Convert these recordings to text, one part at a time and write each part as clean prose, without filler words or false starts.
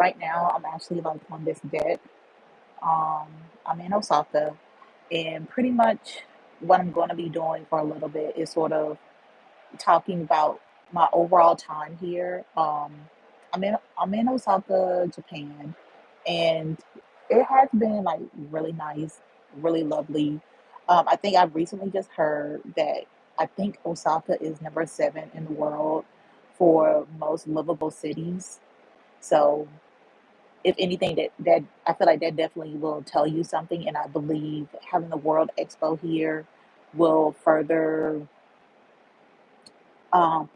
right now I'm actually like on this deck. Um, I'm in Osaka, and pretty much what I'm going to be doing for a little bit is sort of talking about my overall time here. I'm in Osaka, Japan, and it has been like really nice, really lovely. I think I've recently just heard that I think Osaka is number seven in the world for most livable cities. So if anything, that I feel like that definitely will tell you something, and I believe having the World Expo here will further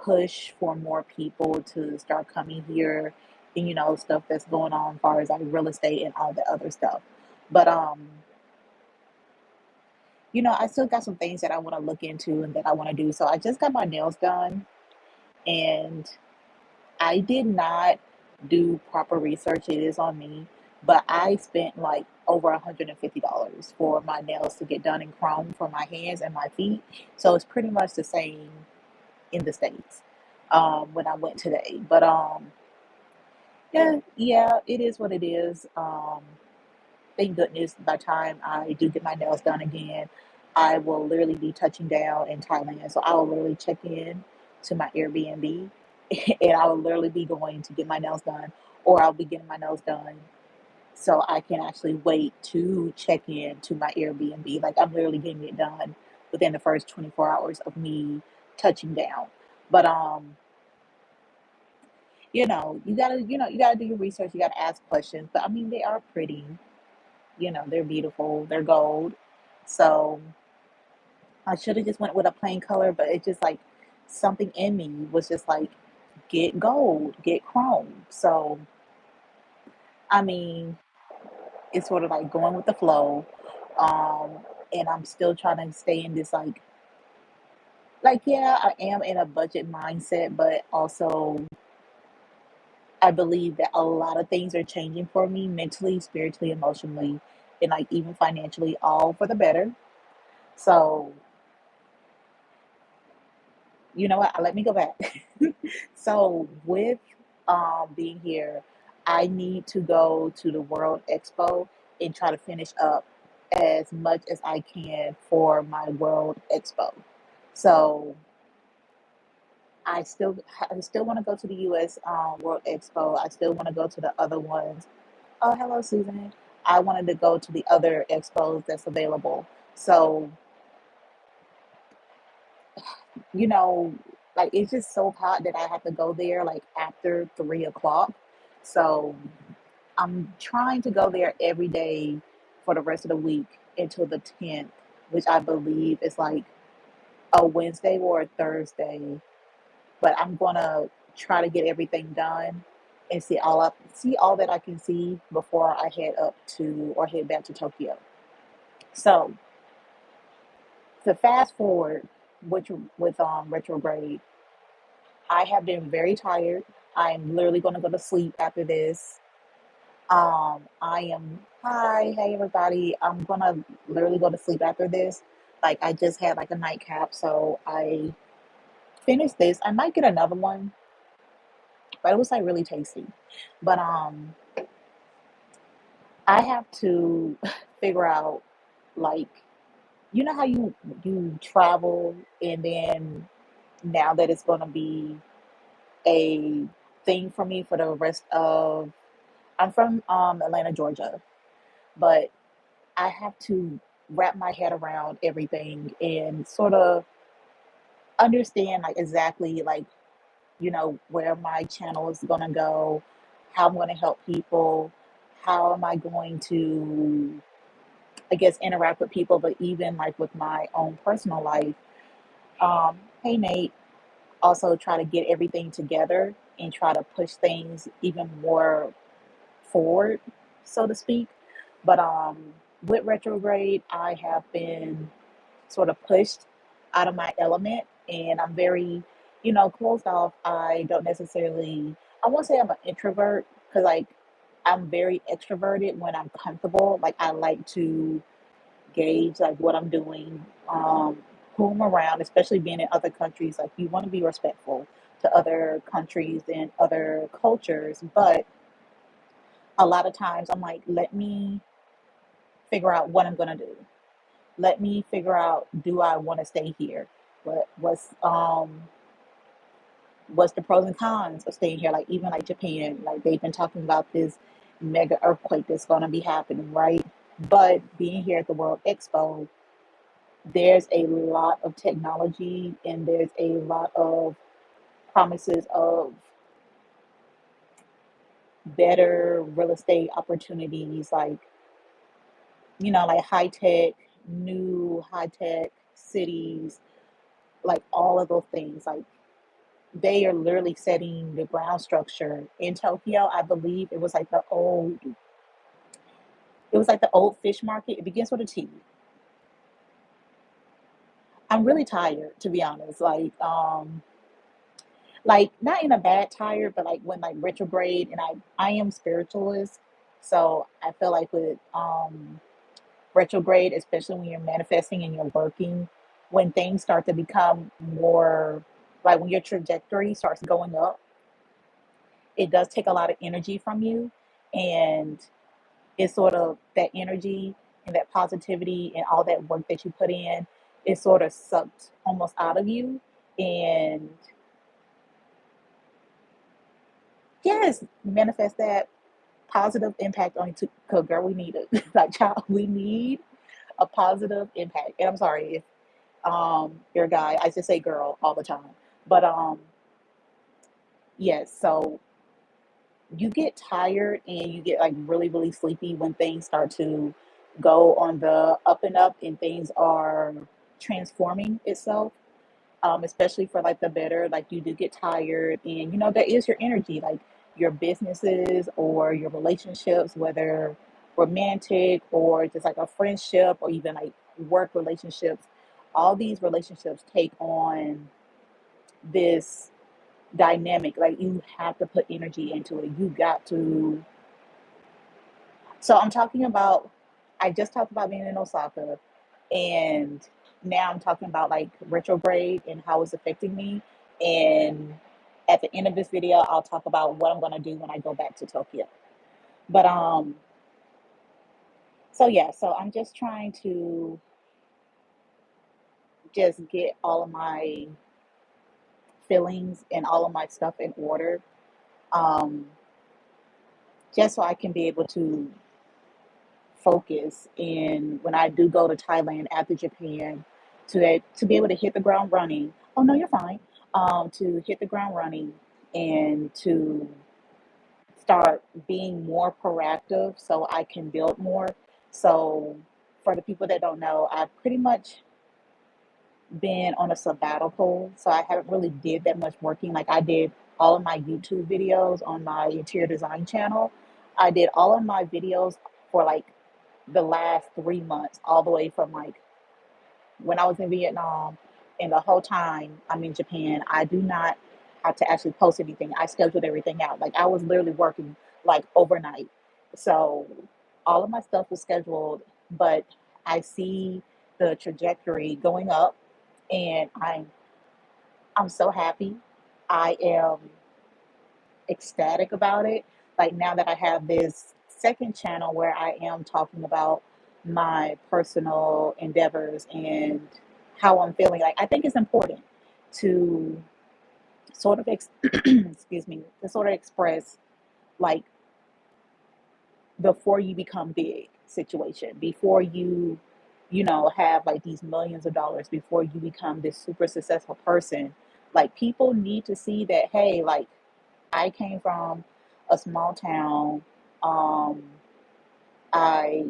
push for more people to start coming here, and stuff that's going on as far as like real estate and all the other stuff. But I still got some things that I want to look into and that I want to do. So I just got my nails done, and I did not do proper research. It is on me, but I spent like over $150 for my nails to get done in chrome for my hands and my feet. So it's pretty much the same in the States when I went today. But yeah, yeah, it is what it is. Thank goodness by the time I do get my nails done again, I will literally be touching down in Thailand. So I will literally check in to my Airbnb and I will literally be going to get my nails done, or I'll be getting my nails done so I can actually wait to check in to my Airbnb. Like I'm literally getting it done within the first 24 hours of me touching down. But you gotta do your research, you gotta ask questions. But I mean they are pretty, they're beautiful, they're gold. So I should have just went with a plain color, but it's just like something in me was just like get gold, get chrome. So I mean, it's sort of like going with the flow. Um, and I'm still trying to stay in this like yeah, I am in a budget mindset, but also I believe that a lot of things are changing for me mentally, spiritually, emotionally, and like even financially, all for the better. So you know what? Let me go back. So with being here, I need to go to the World Expo and try to finish up as much as I can for my World Expo. So I still want to go to the U.S. World Expo. I still want to go to the other ones. Oh, hello, Susan. I wanted to go to the other expos that's available. So you know, like it's just so hot that I have to go there like after 3 o'clock. So I'm trying to go there every day for the rest of the week until the 10th, which I believe is like a Wednesday or a Thursday. But I'm gonna try to get everything done and see all that I can see before I head up to or head back to Tokyo. So to fast forward, which with retrograde, I have been very tired. I'm literally going to go to sleep after this. Hi, hey everybody. I'm gonna literally go to sleep after this. Like I just had like a nightcap, so I finished this. I might get another one, but it was like really tasty. But I have to figure out like how you travel and then now that it's gonna be a thing for me for the rest of I'm from Atlanta, Georgia, but I have to wrap my head around everything and sort of understand like exactly like where my channel is going to go, how I'm going to help people, how am I going to I guess interact with people, but even like with my own personal life. Hey Nate, also try to get everything together and try to push things even more forward, so to speak. But with retrograde, I have been sort of pushed out of my element, and I'm very, closed off. I don't necessarily. I won't say I'm an introvert because like I'm very extroverted when I'm comfortable. Like I like to gauge like what I'm doing, who I'm around, especially being in other countries. Like you want to be respectful to other countries and other cultures, but a lot of times I'm like, let me figure out what I'm gonna do. Let me figure out, do I want to stay here? What's the pros and cons of staying here? Like even like Japan, like they've been talking about this mega earthquake that's gonna be happening, right? But being here at the World Expo, there's a lot of technology and there's a lot of promises of better real estate opportunities, like like new high tech cities, like all of those things. Like they are literally setting the ground structure in Tokyo. I believe it was like the old fish market. It begins with a T. I'm really tired, to be honest. Like not in a bad tired, but like when like retrograde, and I am spiritualist, so I feel like with retrograde, especially when you're manifesting and you're working, when things start to become more like when your trajectory starts going up, it does take a lot of energy from you, and it's sort of that energy and that positivity and all that work that you put in is sort of sucked almost out of you. And yes, manifest that positive impact on you. Because girl, we need it. Like child, we need a positive impact. And I'm sorry if you're a guy, I just say girl all the time. But yes, so you get tired and you get like really, really sleepy when things start to go on the up and up and things are transforming itself, especially for like the better. Like you do get tired, and that is your energy, like your businesses or your relationships, whether romantic or just like a friendship or even like work relationships. All these relationships take on this dynamic. Like you have to put energy into it. You got to. So I'm talking about, I just talked about being in Osaka, and now I'm talking about like retrograde and how it's affecting me. And at the end of this video, I'll talk about what I'm going to do when I go back to Tokyo. But so yeah, so I'm just trying to just get all of my feelings and all of my stuff in order, um, just so I can be able to focus. And when I do go to Thailand after Japan, to be able to hit the ground running. Oh no, you're fine. To hit the ground running and to start being more proactive, so I can build more. So for the people that don't know, I've pretty much been on a sabbatical, so I haven't really did that much working. Like I did all of my YouTube videos on my interior design channel. I did all of my videos for like the last 3 months, all the way from like when I was in Vietnam, and the whole time I'm in Japan. I do not have to actually post anything. I scheduled everything out. Like I was literally working like overnight. So all of my stuff was scheduled, but I see the trajectory going up, and I'm so happy. I am ecstatic about it. Like now that I have this second channel where I am talking about my personal endeavors and how I'm feeling, like I think it's important to sort of excuse me, to sort of express like before you become big situation, before you have like these millions of dollars, before you become this super successful person. Like people need to see that, hey, like I came from a small town. Um, I,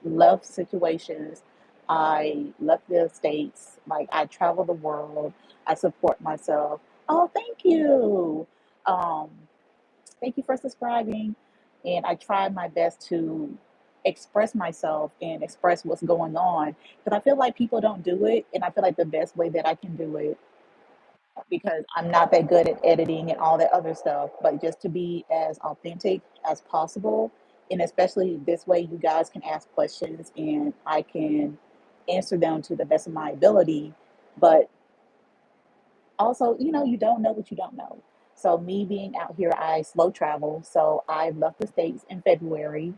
left situations. I left the States. Like, I travel the world. I support myself. Oh, thank you. Um, Thank you for subscribing. And I tried my best to express myself and express what's going on, because I feel like people don't do it. And I feel like the best way that I can do it, because I'm not that good at editing and all that other stuff, but just to be as authentic as possible. And especially this way, you guys can ask questions and I can answer them to the best of my ability. But also, you don't know what you don't know. So me being out here, I slow travel. So I left the States in February.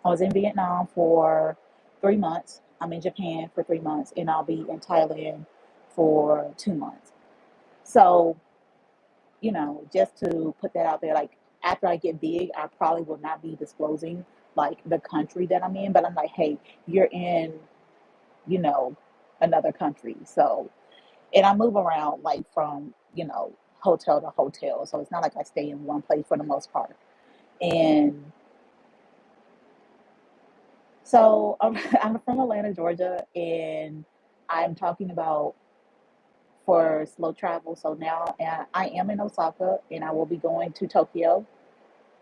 I was in Vietnam for 3 months. I'm in Japan for 3 months, and I'll be in Thailand for 2 months. So, just to put that out there, like after I get big, I probably will not be disclosing like the country that I'm in, but I'm like, hey, you're in, you know, another country. So, and I move around like from, hotel to hotel. So it's not like I stay in one place for the most part. And so I'm from Atlanta, Georgia, and I'm talking about for slow travel. So now I am in Osaka, and I will be going to Tokyo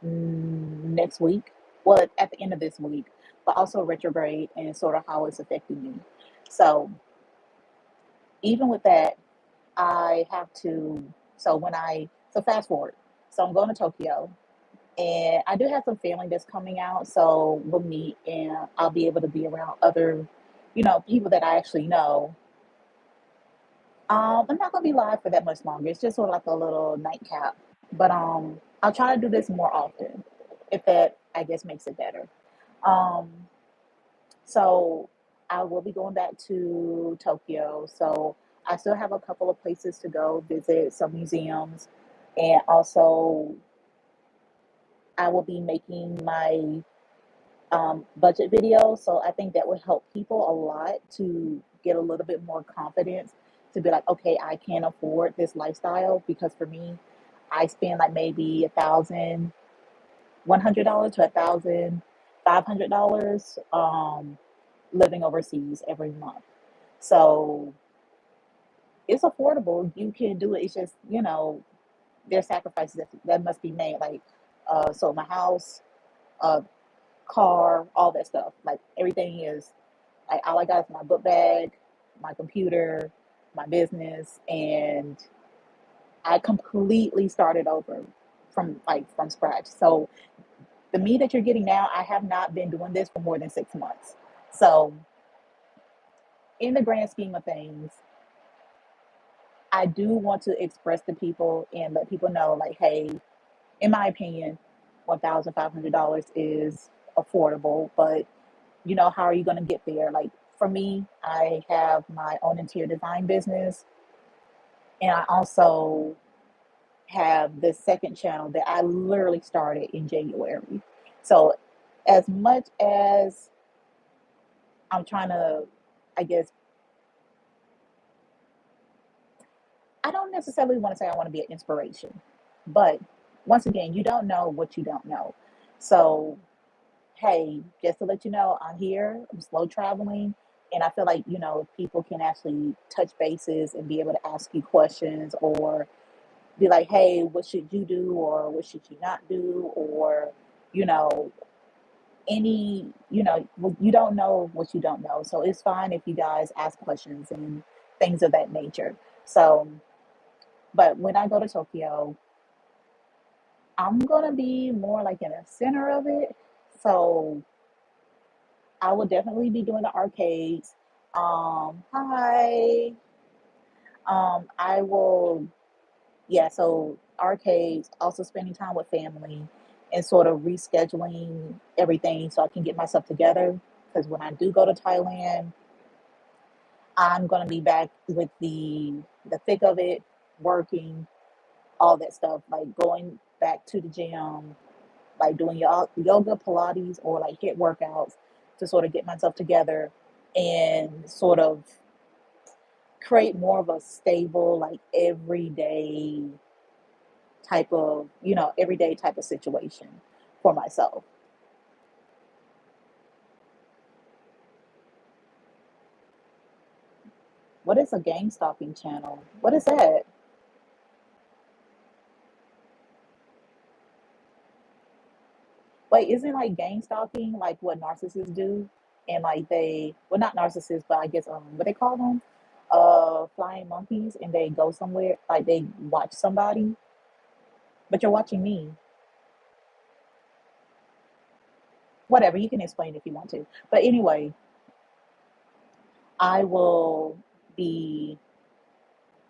next week. Well, at the end of this week, but also retrograde and sort of how it's affecting me. So even with that, I have to. So fast forward. So I'm going to Tokyo, and I do have some family that's coming out. So we'll meet, and I'll be able to be around other, people that I actually know. I'm not gonna be live for that much longer. It's just sort of like a little nightcap. But I'll try to do this more often, if that I guess makes it better. Um, so I will be going back to Tokyo. So I still have a couple of places to go visit, some museums, and also I will be making my budget video. So I think that would help people a lot to get a little bit more confidence to be like, okay, I can afford this lifestyle because for me, I spend like maybe $1,100 to $1,500 living overseas every month. So it's affordable. You can do it. It's just, there's sacrifices that must be made. Like, so my house, uh, car, all that stuff. Like everything is like all I got is my book bag, my computer, my business, and I completely started over from scratch. So the me that you're getting now, I have not been doing this for more than 6 months. So in the grand scheme of things, I do want to express to people and let people know, like, hey, in my opinion, $1,500 is affordable, but how are you going to get there? Like for me, I have my own interior design business, and I also have this second channel that I literally started in January. So, as much as I'm trying to, I guess, I don't necessarily want to say I want to be an inspiration, but once again, you don't know what you don't know. So, hey, just to let you know, I'm here, I'm slow traveling. And I feel like, if people can actually touch bases and be able to ask you questions or be like, hey, what should you do or what should you not do? Or, you know, well, you don't know what you don't know. So it's fine if you guys ask questions and things of that nature. So, but when I go to Tokyo, I'm going to be more like in the center of it. So I will definitely be doing the arcades. Hi. I will, yeah, so arcades, also spending time with family and sort of rescheduling everything so I can get myself together. Because when I do go to Thailand, I'm going to be back with the thick of it, working, all that stuff, like going back to the gym, like doing yoga, Pilates, or like hit workouts to sort of get myself together and sort of create more of a stable, like everyday type of situation for myself. What is a gang stalking channel? What is that? Wait, isn't like gang stalking like what narcissists do? And like well, not narcissists, but I guess what they call them, flying monkeys, and they go somewhere like they watch somebody, but you're watching me. Whatever, you can explain if you want to. But anyway, I will be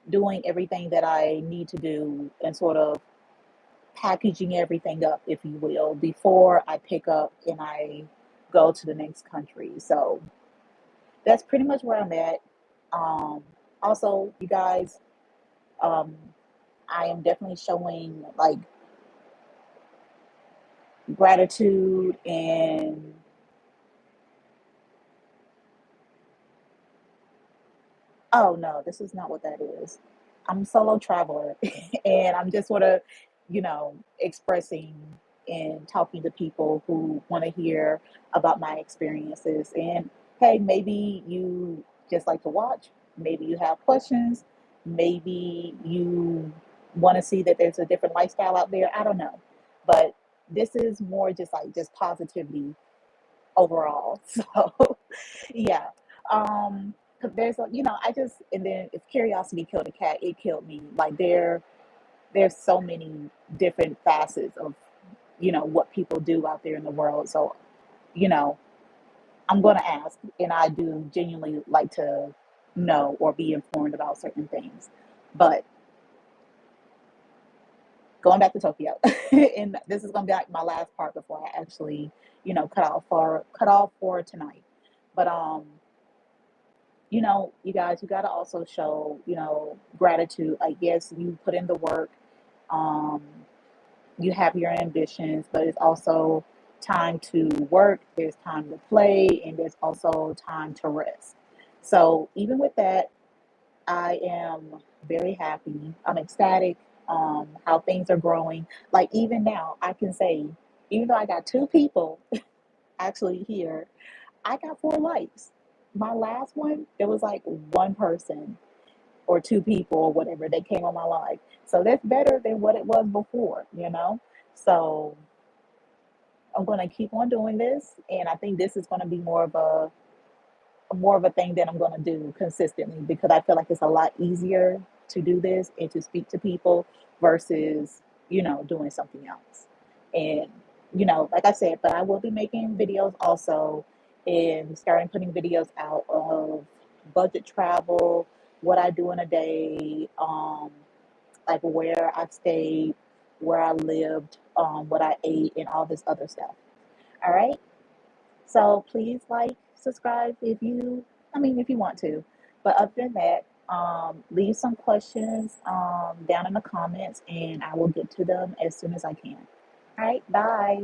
doing everything that I need to do and sort of packaging everything up, if you will, before I pick up and I go to the next country. So that's pretty much where I'm at. Um, Also, you guys, um, I am definitely showing like gratitude and oh no, this is not what that is. I'm a solo traveler and I'm just sort of, expressing and talking to people who want to hear about my experiences. And hey, maybe you just like to watch, maybe you have questions, maybe you want to see that there's a different lifestyle out there. I don't know. But this is more just like just positivity overall. So yeah. Cause there's a, I just, and then if curiosity killed a cat, it killed me. Like there's so many different facets of, what people do out there in the world. So, you know, I'm going to ask, and I do genuinely like to know or be informed about certain things. But going back to Tokyo, and this is going to be like my last part before I actually, cut off for tonight. But you guys, you got to also show, gratitude. I guess you put in the work, um, you have your ambitions, but it's also time to work, there's time to play, and there's also time to rest. So, even with that, I am very happy. I'm ecstatic how things are growing. Like, even now, I can say, even though I got two people actually here, I got four likes. My last one, there was like one person or two people or whatever that came on my life. So that's better than what it was before. So I'm going to keep on doing this. And I think this is going to be more of a thing that I'm going to do consistently because I feel like it's a lot easier to do this and to speak to people versus, doing something else. And, like I said, but I will be making videos also and starting putting videos out of budget travel, what I do in a day, like where I've stayed, where I lived, what I ate, and all this other stuff. All right. So please like, subscribe if you want to. But other than that, leave some questions down in the comments and I will get to them as soon as I can. All right, bye.